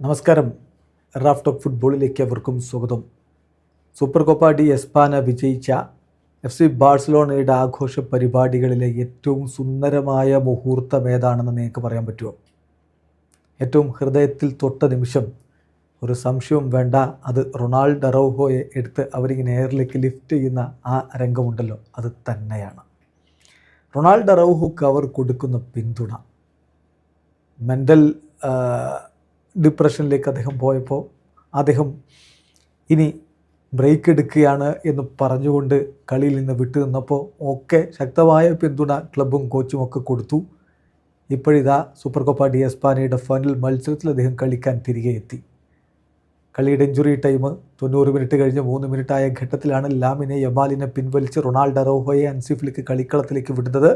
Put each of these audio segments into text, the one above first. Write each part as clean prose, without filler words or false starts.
നമസ്കാരം. Raf talk ഫുട്ബോളിലേക്ക് അവർക്കും സ്വാഗതം. സൂപ്പർ കോപ്പ ഡി എസ്പാന വിജയിച്ച FC ബാഴ്സലോണയുടെ ആഘോഷ പരിപാടികളിലെ ഏറ്റവും സുന്ദരമായ മുഹൂർത്തം ഏതാണെന്ന് നിങ്ങൾക്ക് പറയാൻ പറ്റുമോ? ഏറ്റവും ഹൃദയത്തിൽ തൊട്ട നിമിഷം, ഒരു സംശയവും വേണ്ട, അത് റൊണാൾഡോ അറൗഹോയെ എടുത്ത് അവരിങ്ങനെ എയറിലേക്ക് ലിഫ്റ്റ് ചെയ്യുന്ന ആ രംഗമുണ്ടല്ലോ, അത് തന്നെയാണ്. റൊണാൾഡോ അറൗഹോക്ക് അവർ കൊടുക്കുന്ന പിന്തുണ, മെൻ്റൽ ഡിപ്രഷനിലേക്ക് അദ്ദേഹം പോയപ്പോൾ അദ്ദേഹം ഇനി ബ്രേക്ക് എടുക്കുകയാണ് എന്ന് പറഞ്ഞുകൊണ്ട് കളിയിൽ നിന്ന് വിട്ടു നിന്നപ്പോൾ ഒക്കെ ശക്തമായ പിന്തുണ ക്ലബ്ബും കോച്ചും ഒക്കെ കൊടുത്തു. ഇപ്പോഴിതാ സൂപ്പർ കോപ്പ ഡി എസ്പാനയുടെ ഫൈനൽ മത്സരത്തിൽ അദ്ദേഹം കളിക്കാൻ തിരികെ എത്തി. കളിയുടെ ഇഞ്ചുറി ടൈം 90 മിനിറ്റ് കഴിഞ്ഞ് 3 മിനിറ്റായ ഘട്ടത്തിലാണ് ലാമിനെ യമാലിനെ പിൻവലിച്ച് റൊണാൾഡോ അറൗഹോയെ ഹൻസി ഫ്ലിക്ക് കളിക്കളത്തിലേക്ക് വിടുന്നത്.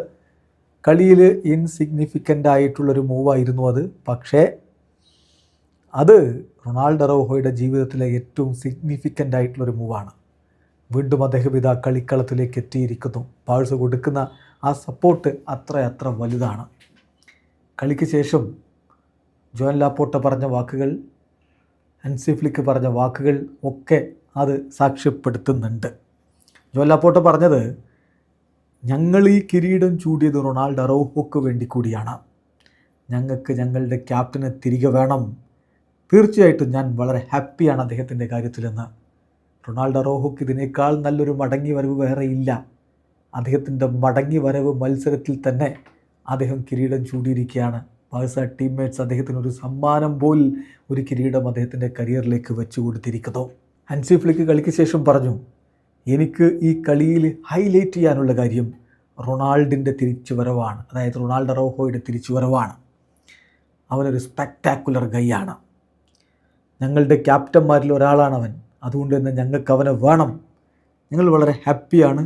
കളിയിൽ ഇൻസിഗ്നിഫിക്കൻ്റ് ആയിട്ടുള്ളൊരു മൂവായിരുന്നു അത്. പക്ഷേ അത് റൊണാൾഡോ അറൗഹോയുടെ ജീവിതത്തിലെ ഏറ്റവും സിഗ്നിഫിക്കൻ്റ് ആയിട്ടുള്ളൊരു മൂവാണ്. വീണ്ടും അദ്ദേഹം ഇതാ കളിക്കളത്തിലേക്ക് എത്തിയിരിക്കുന്നു. ബാഴ്സ കൊടുക്കുന്ന ആ സപ്പോർട്ട് അത്ര വലുതാണ്. കളിക്ക് ശേഷം ജോൻ ലാപ്പോർട്ട പറഞ്ഞ വാക്കുകൾ, ഹൻസി ഫ്ലിക്ക് പറഞ്ഞ വാക്കുകൾ ഒക്കെ അത് സാക്ഷ്യപ്പെടുത്തുന്നുണ്ട്. ജോൻ ലാപ്പോർട്ട പറഞ്ഞത്, ഞങ്ങൾ ഈ കിരീടം ചൂടിയത് റൊണാൾഡോ അറൗഹോക്ക് വേണ്ടി കൂടിയാണ്. ഞങ്ങൾക്ക് ഞങ്ങളുടെ ക്യാപ്റ്റനെ തിരികെ വേണം. തീർച്ചയായിട്ടും ഞാൻ വളരെ ഹാപ്പിയാണ് അദ്ദേഹത്തിൻ്റെ കാര്യത്തിലെന്ന്. റൊണാൾഡോ അറൗഹോക്ക് ഇതിനേക്കാൾ നല്ലൊരു മടങ്ങി വരവ് വേറെ ഇല്ല. അദ്ദേഹത്തിൻ്റെ മടങ്ങി വരവ് മത്സരത്തിൽ തന്നെ അദ്ദേഹം കിരീടം ചൂടിയിരിക്കുകയാണ്. ബാഴ്സ ടീംമേറ്റ്സ് അദ്ദേഹത്തിന് ഒരു സമ്മാനം പോൽ ഒരു കിരീടം അദ്ദേഹത്തിൻ്റെ കരിയറിലേക്ക് വെച്ചു കൊടുത്തിരിക്കുന്നു. ഹൻസി ഫ്ലിക്ക് കളിക്ക് ശേഷം പറഞ്ഞു, എനിക്ക് ഈ കളിയിൽ ഹൈലൈറ്റ് ചെയ്യാനുള്ള കാര്യം റൊണാൾഡിൻ്റെ തിരിച്ചുവരവാണ്. അതായത് റൊണാൾഡോ അറൗഹോയുടെ തിരിച്ചുവരവാണ്. അവനൊരു സ്പെക്ടാക്കുലർ ഗൈയാണ്. ഞങ്ങളുടെ ക്യാപ്റ്റന്മാരിൽ ഒരാളാണവൻ. അതുകൊണ്ട് തന്നെ ഞങ്ങൾക്ക് അവനെ വേണം. ഞങ്ങൾ വളരെ ഹാപ്പിയാണ്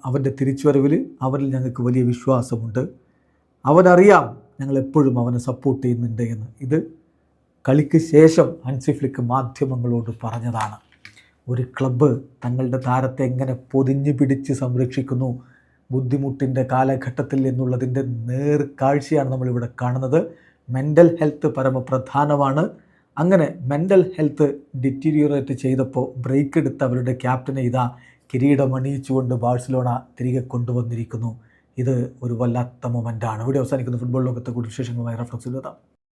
അവൻ്റെ തിരിച്ചുവരവിൽ. അവനിൽ ഞങ്ങൾക്ക് വലിയ വിശ്വാസമുണ്ട്. അവനറിയാം ഞങ്ങൾ എപ്പോഴും അവനെ സപ്പോർട്ട് ചെയ്യുന്നുണ്ട് എന്ന്. ഇത് കളിക്ക് ശേഷം ഹൻസി ഫ്ലിക്ക് മാധ്യമങ്ങളോട് പറഞ്ഞതാണ്. ഒരു ക്ലബ്ബ് തങ്ങളുടെ താരത്തെ എങ്ങനെ പൊതിഞ്ഞു പിടിച്ച് സംരക്ഷിക്കുന്നു ബുദ്ധിമുട്ടിൻ്റെ കാലഘട്ടത്തിൽ എന്നുള്ളതിൻ്റെ നേർക്കാഴ്ചയാണ് നമ്മളിവിടെ കാണുന്നത്. മെൻ്റൽ ഹെൽത്ത് പരമപ്രധാനമാണ്. അങ്ങനെ മെൻ്റൽ ഹെൽത്ത് ഡിറ്റീരിയറേറ്റ് ചെയ്തപ്പോൾ ബ്രേക്ക് എടുത്ത് അവരുടെ ക്യാപ്റ്റനെ ഇതാ കിരീടമണിയിച്ചുകൊണ്ട് ബാഴ്സലോണ തിരികെ കൊണ്ടുവന്നിരിക്കുന്നു. ഇത് ഒരു വല്ലാത്ത മൊമെൻ്റാണ്. ഇവിടെ അവസാനിക്കുന്ന ഫുട്ബോൾ ലോകത്തെ കൂടുതൽ വിശേഷങ്ങളുമായി റഫ്ലക്സിൽ എത്താം.